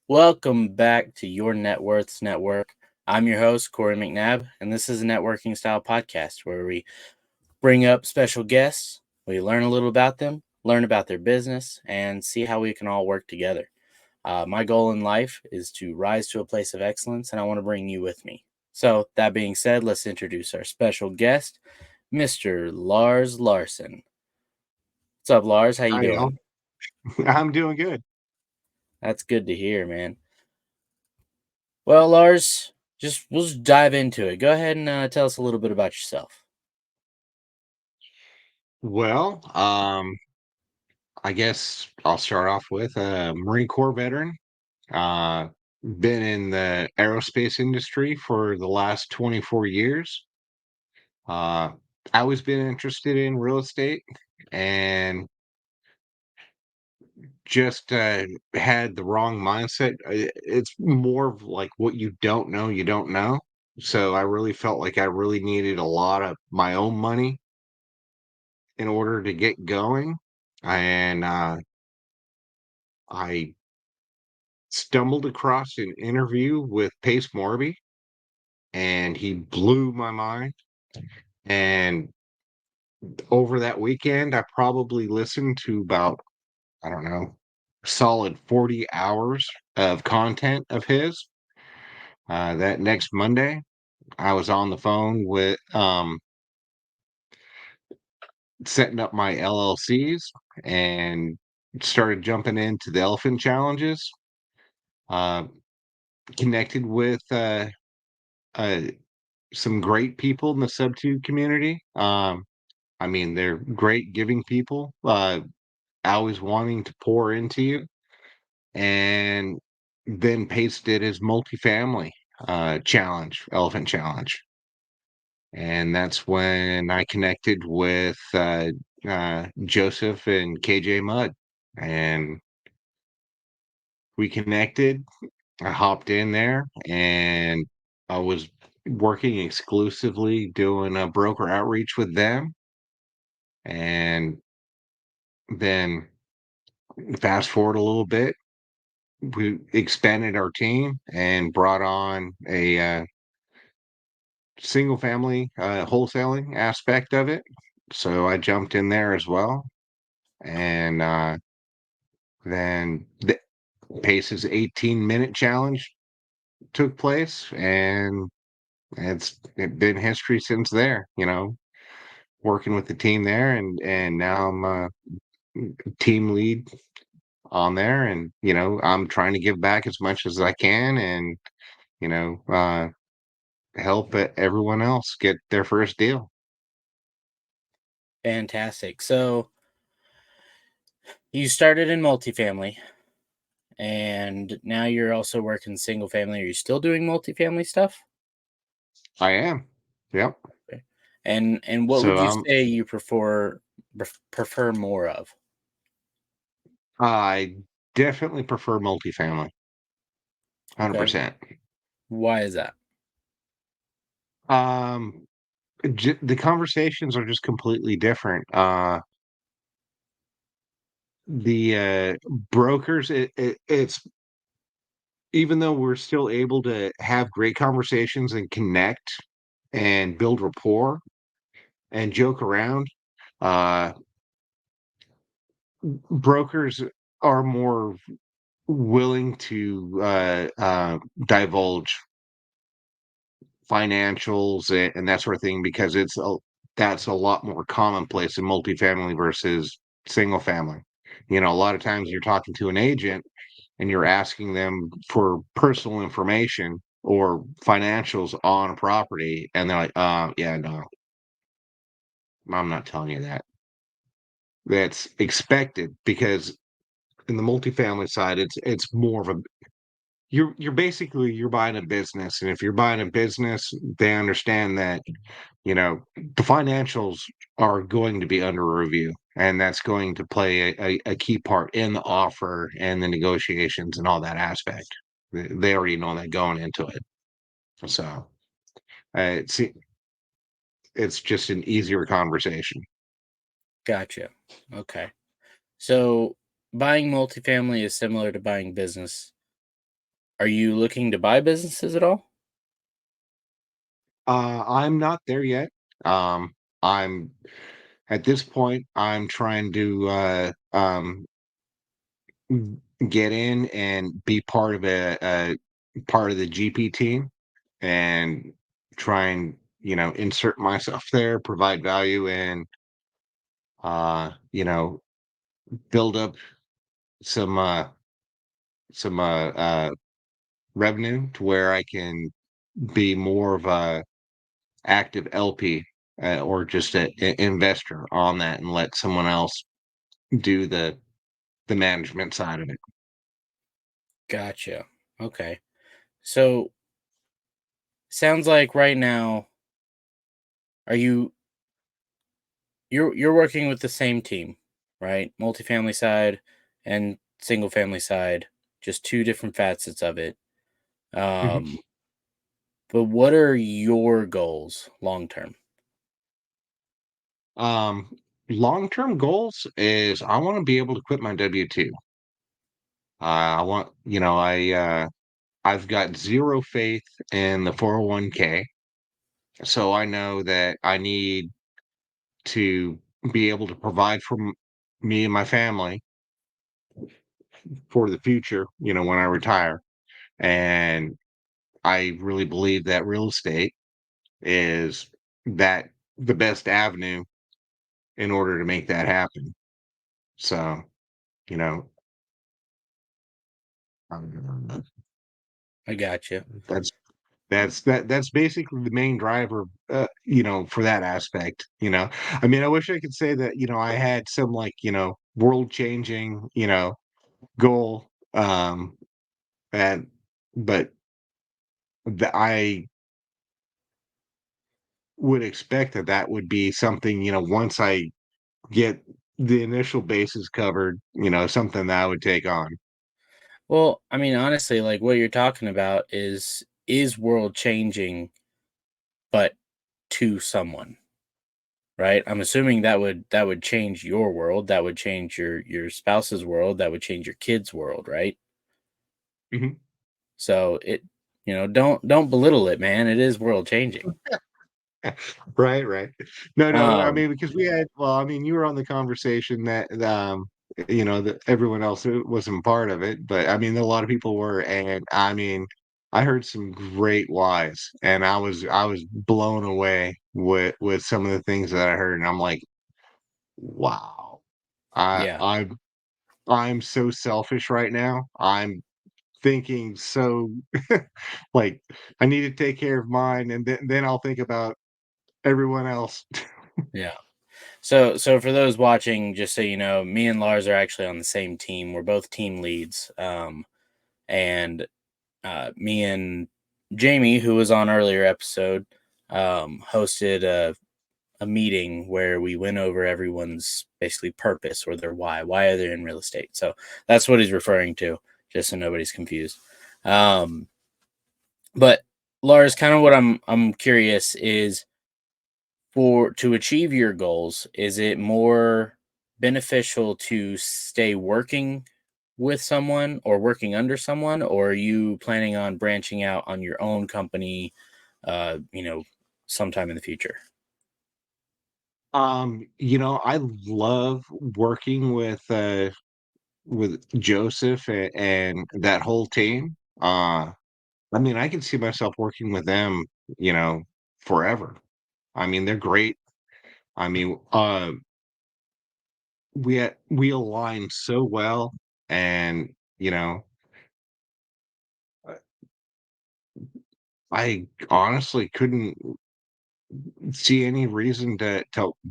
Welcome back to your Networth's Network. I'm your host, Corey McNabb, and this is a networking style podcast where we bring up special guests, we learn a little about them, learn about their business, and see how we can all work together. My goal in life is to rise to a place of excellence, and I want to bring you with me. So, that being said, let's introduce our special guest, Mr. Lars Larsson. What's up, Lars? How you Hi, doing? y'all. I'm doing good. That's good to hear, man. Well, Lars, we'll just dive into it. Go ahead and tell us a little bit about yourself. Well, I guess I'll start off with a Marine Corps veteran. Uh, been in the aerospace industry for the last 24 years. Uh, I always been interested in real estate and just had the wrong mindset. It's more of like what you don't know, you don't know. So I really felt like I really needed a lot of my own money in order to get going. And I stumbled across an interview with Pace Morby, and he blew my mind. And over that weekend, I probably listened to about, I don't know, solid 40 hours of content of his. That next Monday, I was on the phone with setting up my LLCs and started jumping into the elephant challenges. Uh, Connected with uh, some great people in the Sub2 community. I mean, they're great giving people, always wanting to pour into you. And then Pace did his multifamily challenge, elephant challenge. And that's when I connected with Joseph and KJ Mudd. And we connected. I hopped in there and I was working exclusively doing a broker outreach with them. And then fast forward a little bit, we expanded our team and brought on a single family wholesaling aspect of it. So I jumped in there as well. And then the Pace's 18-minute challenge took place. And it's been history since there, working with the team there. And now I'm a team lead on there, and I'm trying to give back as much as I can, and you know uh help everyone else get their first deal. Fantastic. So, you started in multifamily, and now you're also working single family. Are you still doing multifamily stuff? I am. Yep. Okay. And what So would you say you prefer more of? I definitely prefer multifamily. Okay. 100%. Why is that? um the conversations are just completely different. The brokers, it's, even though we're still able to have great conversations and connect and build rapport and joke around, uh brokers are more willing to divulge financials and that sort of thing, because that's a lot more commonplace in multifamily versus single family. A lot of times you're talking to an agent and you're asking them for personal information or financials on a property, and they're like, yeah, no, I'm not telling you that. That's expected, because in the multifamily side, it's more of a, you're buying a business, and if you're buying a business, they understand that the financials are going to be under review, and that's going to play a key part in the offer and the negotiations and all that aspect. They already know that going into it. So it's just an easier conversation. Gotcha. Okay. So, buying multifamily is similar to buying business. Are you looking to buy businesses at all? I'm not there yet. I'm at this point, I'm trying to get in and be part of a part of the GP team and try and insert myself there, provide value, and you know build up some revenue to where I can be more of a active LP or just an investor on that and let someone else do the management side of it. Gotcha. Okay. So sounds like right now, are you're working with the same team, right? Multifamily side and single family side, just two different facets of it. Mhm. Um, but what are your goals long term? Um, Long-term goals is I want to be able to quit my W-2. I want, I've got zero faith in the 401k. So I know that I need to be able to provide for me and my family for the future, when I retire. And I really believe that real estate is that the best avenue in order to make that happen. So, you know, um, I gotcha. that's that's basically the main driver, for that aspect. I mean, I wish I could say that I had some like world changing goal, and but I would expect that that would be something once I get the initial bases covered, something that I would take on. Well, I mean, honestly, like what you're talking about is world changing, but to someone, right? I'm assuming that would change your world, that would change your spouse's world, that would change your kids' world, right? Mhm. So don't belittle it, man. It is world changing. Right, right. No, I Um, mean, because I mean, you were on the conversation that everyone else wasn't part of it, but I mean, a lot of people were, and I mean, I heard some great whys, and I was blown away with some of the things that I heard, and I'm like, wow, I yeah, I'm I'm so selfish right now. I'm thinking so like I need to take care of mine, and then I'll think about everyone else. yeah. So for those watching, just so you know, me and Lars are actually on the same team. We're both team leads. And me and Jamie, who was on earlier episode, hosted a meeting where we went over everyone's basically purpose or their why. Why are they in real estate? So that's what he's referring to, just so nobody's confused. Um, but Lars, kind of what I'm curious is for to achieve your goals, is it more beneficial to stay working with someone or working under someone, or are you planning on branching out on your own company, sometime in the future? I love working with Joseph and that whole team. I mean, I can see myself working with them, you know, forever. I mean, they're great. I mean, we align so well, and uh, I honestly couldn't see any reason to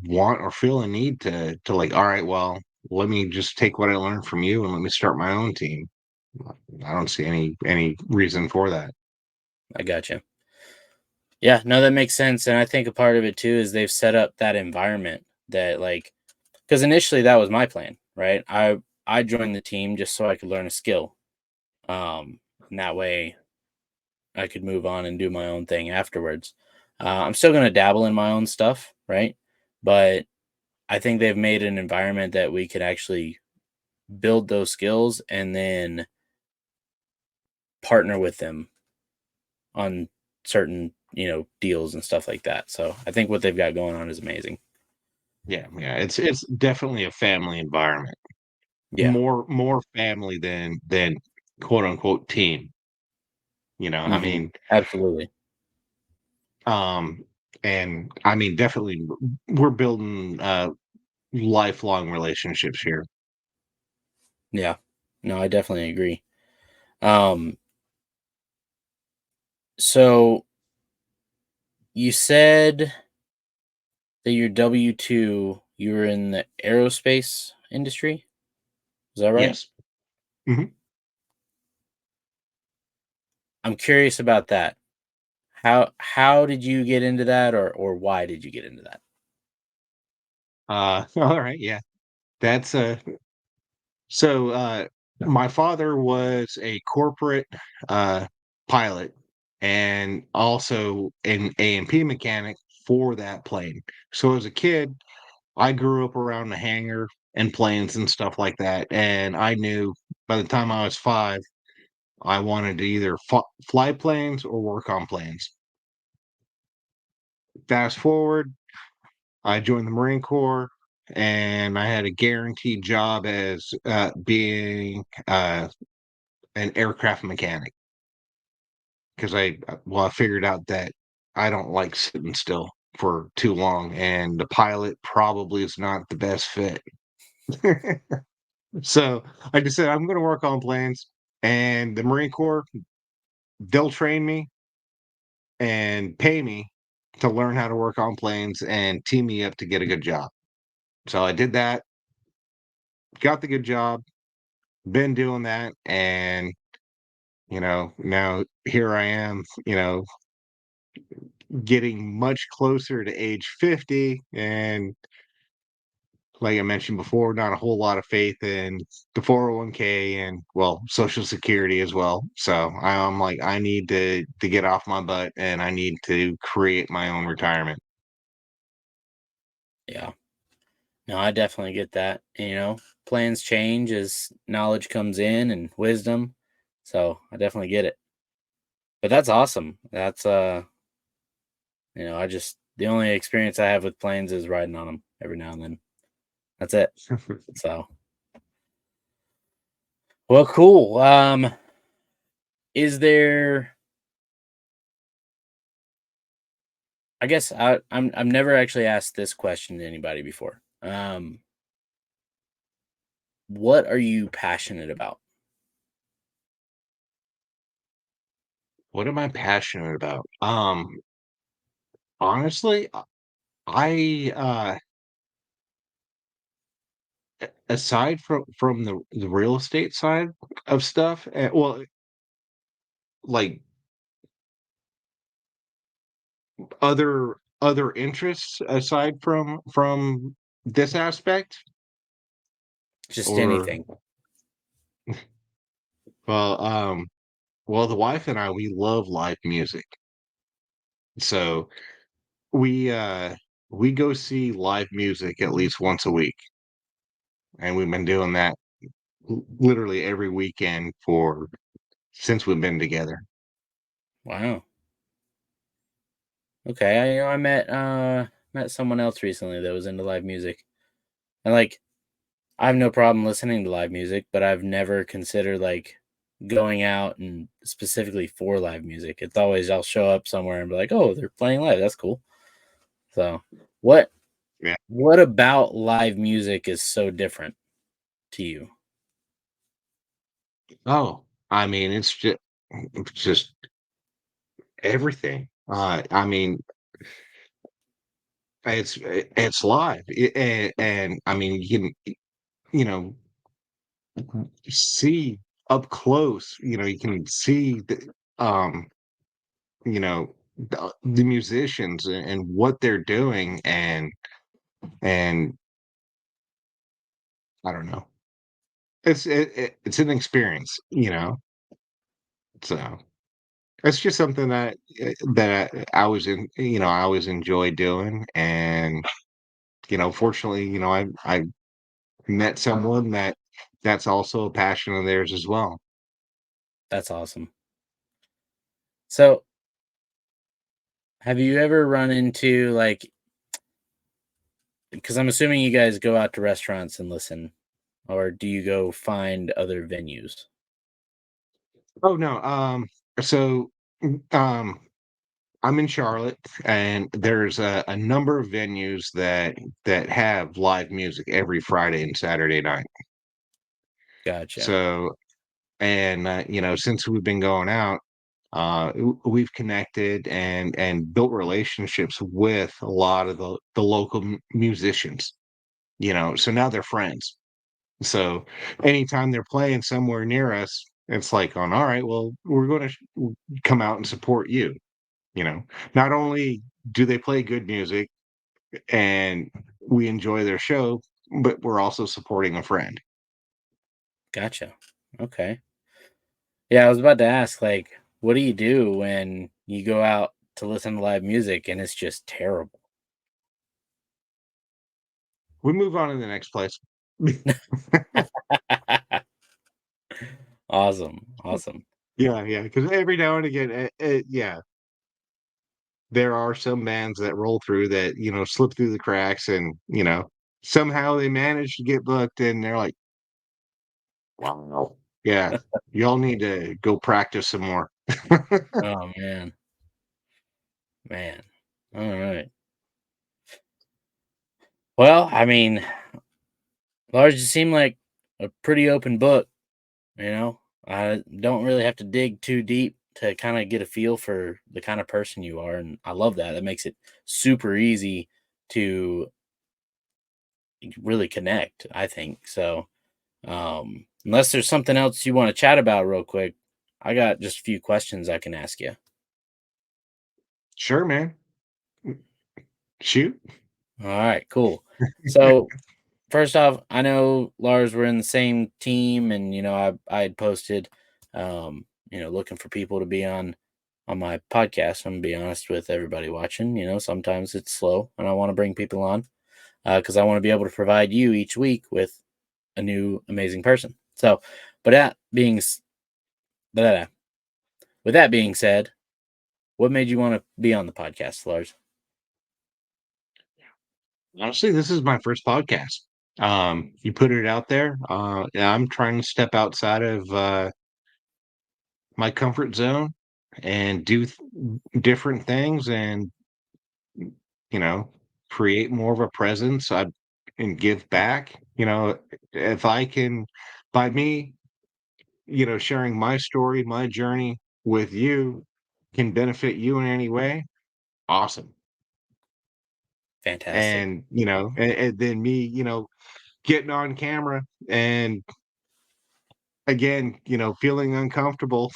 want or feel a need to like, all right, well, let me just take what I learned from you and let me start my own team. I don't see any reason for that. I gotcha. Yeah, no, that makes sense. And I think a part of it too is they've set up that environment that like because initially that was my plan, right? I joined the team just so I could learn a skill. And that way I could move on and do my own thing afterwards. I'm still gonna dabble in my own stuff, right? But I think they've made an environment that we could actually build those skills and then partner with them on certain deals and stuff like that. So I think what they've got going on is amazing. Yeah, yeah, it's definitely a family environment. Yeah. More family than quote unquote team. I Hmm. mean, Absolutely. um, and I mean, definitely, we're building lifelong relationships here. Yeah. No, I definitely agree. Um, so you said that your W-2, you were in the aerospace industry. Is that right? Yes. Hmm. I'm curious about that. How did you get into that, or why did you get into that? All right. Yeah. That's so my father was a corporate uh pilot and also an A&P mechanic for that plane. So as a kid, I grew up around the hangar and planes and stuff like that. And I knew by the time I was 5, I wanted to either fly planes or work on planes. Fast forward, I joined the Marine Corps and I had a guaranteed job as being an aircraft mechanic because I figured out that I don't like sitting still for too long, and the pilot probably is not the best fit. So I just said I'm going to work on planes, and the Marine Corps, they'll train me and pay me to learn how to work on planes and team me up to get a good job. So I did that, got the good job, been doing that, and now here I am, getting much closer to age 50, and like I mentioned before, not a whole lot of faith in the 401k and, well, Social Security as well. So I'm like, I need to get off my butt and I need to create my own retirement. Yeah. No, I definitely get that. Plans change as knowledge comes in and wisdom. So I definitely get it. But that's awesome. That's I just the only experience I have with planes is riding on them every now and then. That's it. So well, cool. Is there? I guess I've never actually asked this question to anybody before. What are you passionate about? What am I passionate about? Honestly, I aside from the real estate side of stuff, well, like other interests aside from this aspect, Just or anything. well, the wife and I, we love live music, so we uh we go see live music at least once a week, and we've been doing that literally every weekend for since we've been together. Wow. Okay. I met someone else recently that was into live music. And like I have no problem listening to live music, but I've never considered like going out and specifically for live music. It's always I'll show up somewhere and be like, "Oh, they're playing live. That's cool." So, what Yeah. what about live music is so different to you? Oh, I mean, it's just everything. I mean, it's live, and I mean, you can you know see up close. You can see um, the musicians and what they're doing, and I don't know. It's an experience, so it's just something that I was I always enjoy doing, and fortunately, I met someone that's also a passion of theirs as well. That's awesome. So, have you ever run into like, because I'm assuming you guys go out to restaurants and listen, or do you go find other venues? Oh no. So um I'm in Charlotte, and there's a number of venues that have live music every Friday and Saturday night. Gotcha. So, and since we've been going out, we've connected and built relationships with a lot of the local musicians. So now they're friends. So anytime they're playing somewhere near us, it's like, on, all right, well, we're going to come out and support you. You know, not only do they play good music and we enjoy their show, but we're also supporting a friend. Gotcha. Okay. Yeah, I was about to ask, like, what do you do when you go out to listen to live music and it's just terrible? We move on to the next place. Awesome. Awesome. Yeah, yeah, because every now and again, yeah, there are some bands that roll through that, slip through the cracks and, somehow they manage to get booked and they're like, wow, yeah, y'all need to go practice some more. Oh man. Man. All right. Well, I mean, Lars, you seem like a pretty open book, you know? I don't really have to dig too deep to kind of get a feel for the kind of person you are. And I love that. That makes it super easy to really connect, I think. So, unless there's something else you want to chat about real quick, I got just a few questions I can ask you. Sure, man. Shoot. All right, cool. So, first off, I know Lars, we're in the same team, and I had posted, looking for people to be on my podcast. I'm gonna be honest with everybody watching. Sometimes it's slow, and I want to bring people on because I want to be able to provide you each week with a new amazing person. So, but that being s- blah, with that being said, what made you want to be on the podcast, Lars? Honestly, this is my first podcast. You put it out there. Yeah, I'm trying to step outside of my comfort zone and do different things and, you know, create more of a presence and give back. If I can, by me, sharing my story, my journey with you can benefit you in any way, awesome. Fantastic. And, and then me, getting on camera and again, feeling uncomfortable,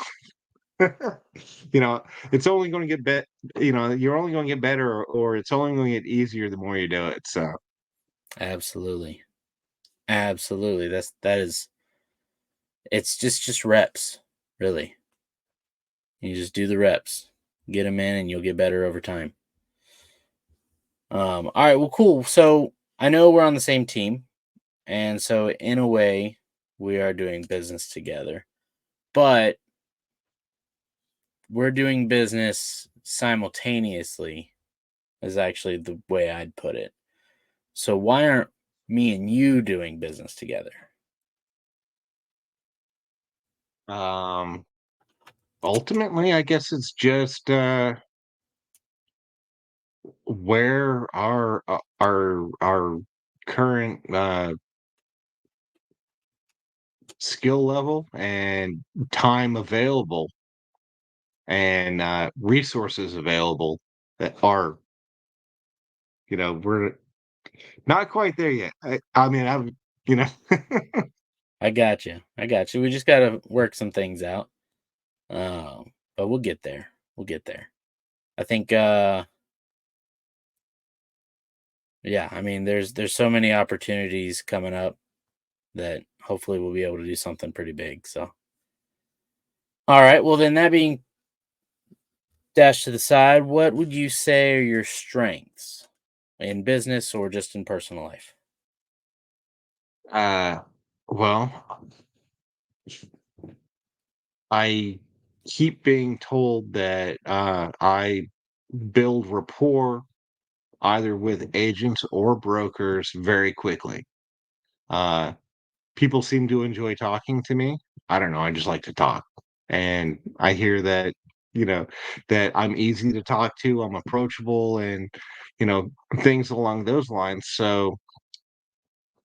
you know, it's only going to get you're only going to get better or it's only going to get easier the more you do it. So, Absolutely. Absolutely. That is it's just reps, really. You just do the reps. Get them in and you'll get better over time. All right, well cool. So, I know we're on the same team, and so in a way we are doing business together. But we're doing business simultaneously is actually the way I'd put it. So why aren't me and you doing business together? um, ultimately, I guess it's just where our current skill level and time available and resources available that are, we're not quite there yet. I mean, you know, I got you. I got you. We just got to work some things out. But we'll get there. We'll get there. I think yeah, I mean there's so many opportunities coming up that hopefully we'll be able to do something pretty big. So all right, well then that being dashed to the side, what would you say are your strengths in business or just in personal life? well, I keep being told that I build rapport either with agents or brokers very quickly. Uh, People seem to enjoy talking to me. I don't know. I just like to talk. And I hear that, you know, that I'm easy to talk to, I'm approachable, and, you know, things along those lines. So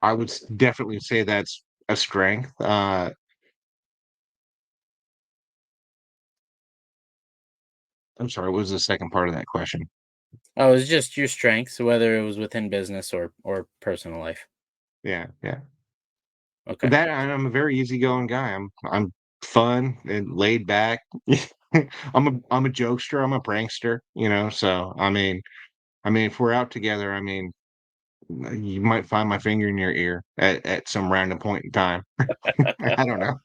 I would definitely say that's a strength. I'm sorry, what was the second part of that question? Oh, it's just your strengths, whether it was within business or personal life. Yeah, yeah. Okay. That and I'm a very easygoing guy. I'm fun and laid back. I'm a jokester. I'm a prankster. So I mean, if we're out together, I mean, you might find my finger in your ear at some random point in time. I don't know.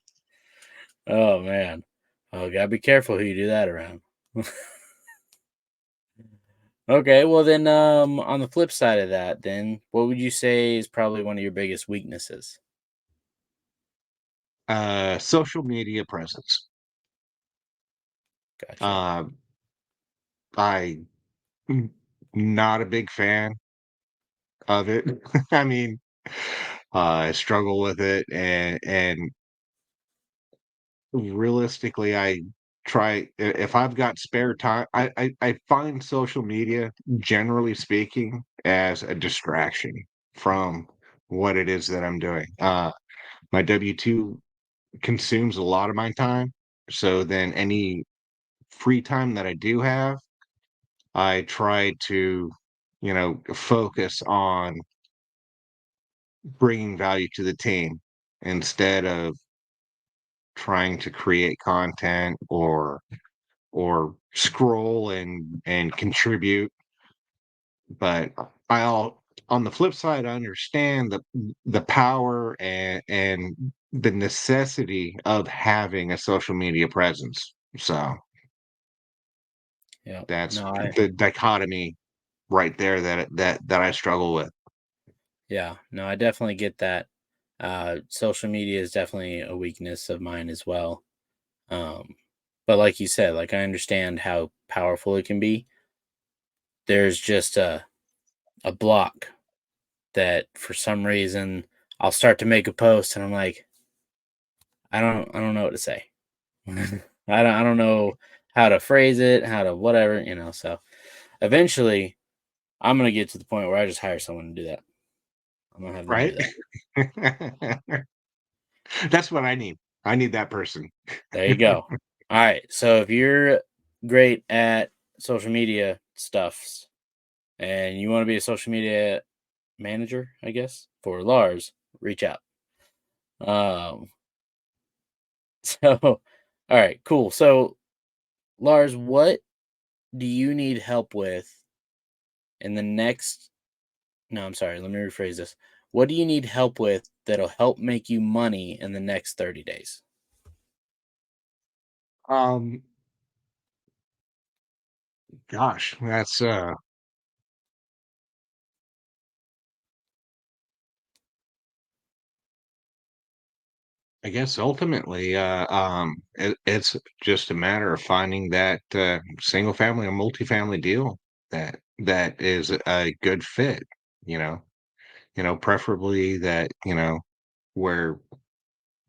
Oh man. Oh, gotta be careful who you do that around. Okay, well then, on the flip side of that, then what would you say is probably one of your biggest weaknesses? Social media presence. Gotcha. Uh, I not a big fan of it. I mean, I struggle with it, and realistically, I try if I've got spare time. I find social media, generally speaking, as a distraction from what it is that I'm doing. My W-2 consumes a lot of my time, so then any free time that I do have, I try to, focus on bringing value to the team instead of trying to create content or scroll and contribute. But I'll on the flip side, I understand the power and the necessity of having a social media presence. So Yeah. that's No, I the dichotomy right there that I struggle with. yeah, no, I definitely get that. Social media is definitely a weakness of mine as well. Um, but like you said, like I understand how powerful it can be. There's just a block that for some reason I'll start to make a post and I'm like, I don't know what to say. I don't know how to phrase it, how to whatever. So eventually I'm gonna get to the point where I just hire someone to do that. I'm gonna have them do Right? that. That's what I need. I need that person. There you go. All right. So if you're great at social media stuffs and you want to be a social media manager, I guess, for Lars, reach out. Um, so, all right, cool. So, Lars, what do you need help with in the next? No, I'm sorry. Let me rephrase this. What do you need help with that'll help make you money in the next 30 days? Um, Gosh, that's I guess ultimately, it's just a matter of finding that single family or multifamily deal that is a good fit. You know, preferably that where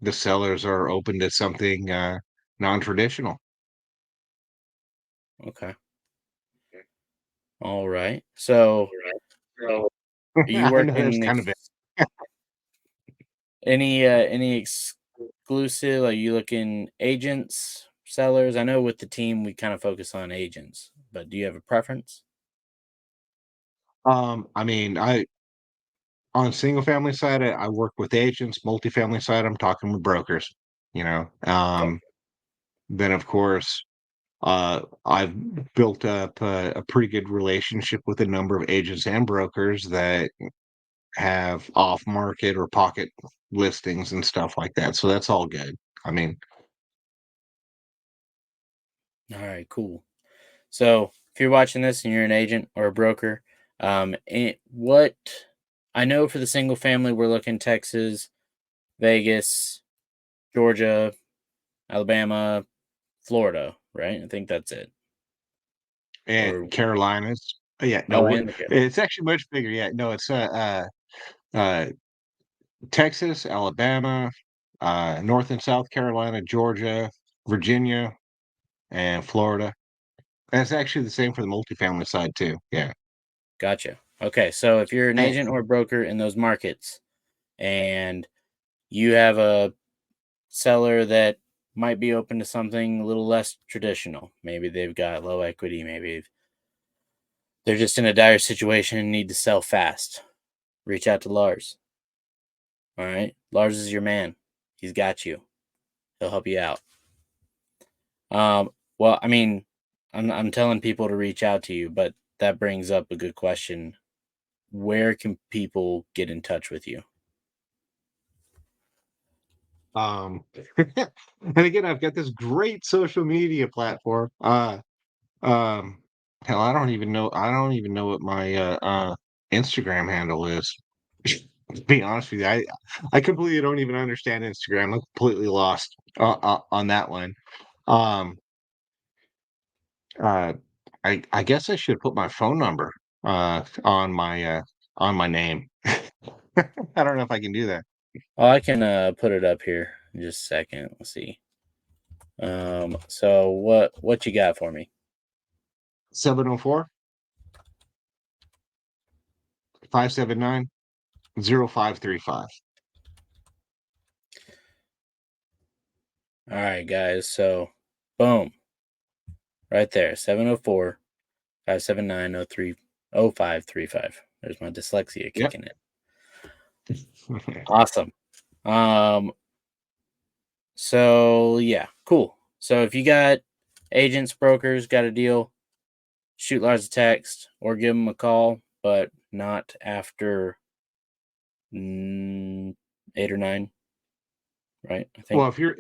the sellers are open to something non-traditional. Okay. All right. So, So are you I know that's working kind of it, any exclusive? Are you looking agents, sellers? I know with the team we kind of focus on agents, but do you have a preference? I mean, I on single family side, I work with agents. Multifamily side, I'm talking with brokers. You know, Okay. then of course, I've built up a pretty good relationship with a number of agents and brokers that have off market or pocket listings and stuff like that. So that's all good. I mean, All right, cool. So if you're watching this and you're an agent or a broker, what I know for the single family, we're looking Texas, Vegas, Georgia, Alabama, Florida, right? I think that's it. And Or Carolinas. Yeah, no, oh, and the Carolinas. it's actually much bigger. Yeah, no, it's uh, Texas, Alabama, North and South Carolina, Georgia, Virginia, and Florida. And it's actually the same for the multifamily side too. Yeah. Gotcha. Okay, so if you're an And, agent or a broker in those markets and you have a seller that might be open to something a little less traditional, maybe they've got low equity, maybe they're just in a dire situation and need to sell fast, reach out to Lars. All right. Lars is your man. He's got you. He'll help you out. Well, I mean, I'm telling people to reach out to you, but that brings up a good question. Where can people get in touch with you? um, and again, I've got this great social media platform. Um, hell, I don't even know what my Instagram handle is. To be honest with you, I completely don't even understand Instagram. I'm completely lost on that one. Um, uh, I guess I should put my phone number on my name. I don't know if I can do that. Oh, I can put it up here in just a second. Let's see. So what you got for me? 704 579 0535. All right, guys. So boom, right there. 704-579-0535. There's my dyslexia Yep. kicking in. Awesome. Um, so yeah, cool. So if you got agents, brokers, got a deal, shoot Lars a text or give him a call, but not after 8 or 9, right? I think. Well, if you're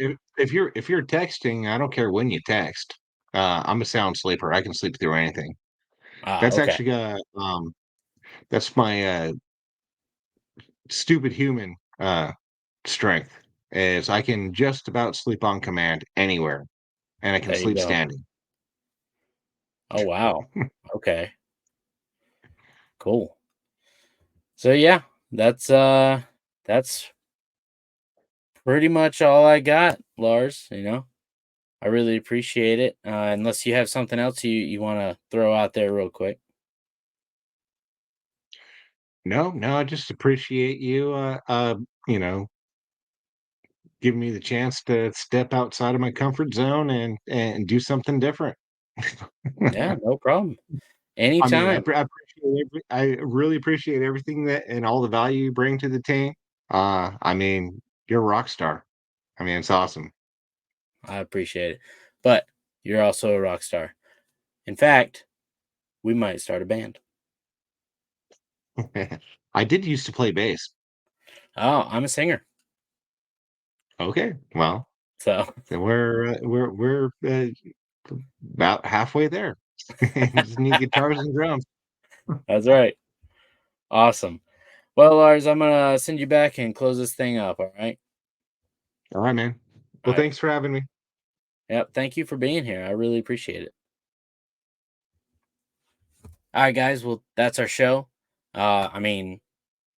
texting, I don't care when you text. I'm a sound sleeper. I can sleep through anything. Ah, That's okay. actually that's my stupid human strength is I can just about sleep on command anywhere, and I can There you sleep go. standing. Oh wow. Okay. Cool. So yeah, that's pretty much all I got, Lars. I really appreciate it. Unless you have something else you want to throw out there real quick. No, no, I just appreciate you you know, giving me the chance to step outside of my comfort zone and do something different. Yeah, no problem. I mean, Anytime. I really appreciate everything that and all the value you bring to the team. I mean, you're a rock star. I mean, it's awesome. I appreciate it. But you're also a rock star. In fact, we might start a band. I did used to play bass. Oh, I'm a singer. Okay, well, So then we're about halfway there. Just need guitars and drums. that's right. Awesome. Well, Lars, I'm gonna send you back and close this thing up. All right. All right, man. All Well, right. thanks for having me. Yep. Thank you for being here. I really appreciate it. All right, guys. Well, that's our show. I mean,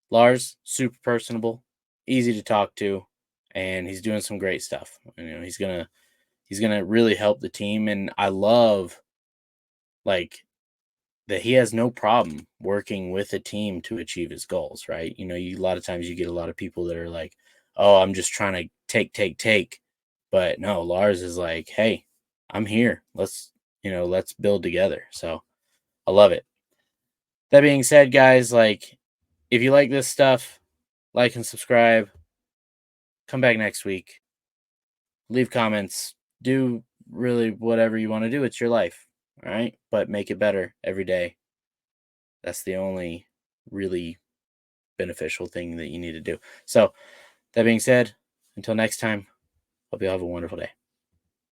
Lars, super personable, easy to talk to, and he's doing some great stuff. He's gonna really help the team, and I love like that he has no problem working with a team to achieve his goals. Right? A lot of times you get a lot of people that are like, "Oh, I'm just trying to take," but no, Lars is like, "Hey, I'm here. Let's build together." So I love it. That being said, guys, like if you like this stuff, like and subscribe. Come back next week. Leave comments. Do really whatever you want to do. It's your life. All right. But make it better every day. That's the only really beneficial thing that you need to do. So, that being said, until next time, hope you all have a wonderful day.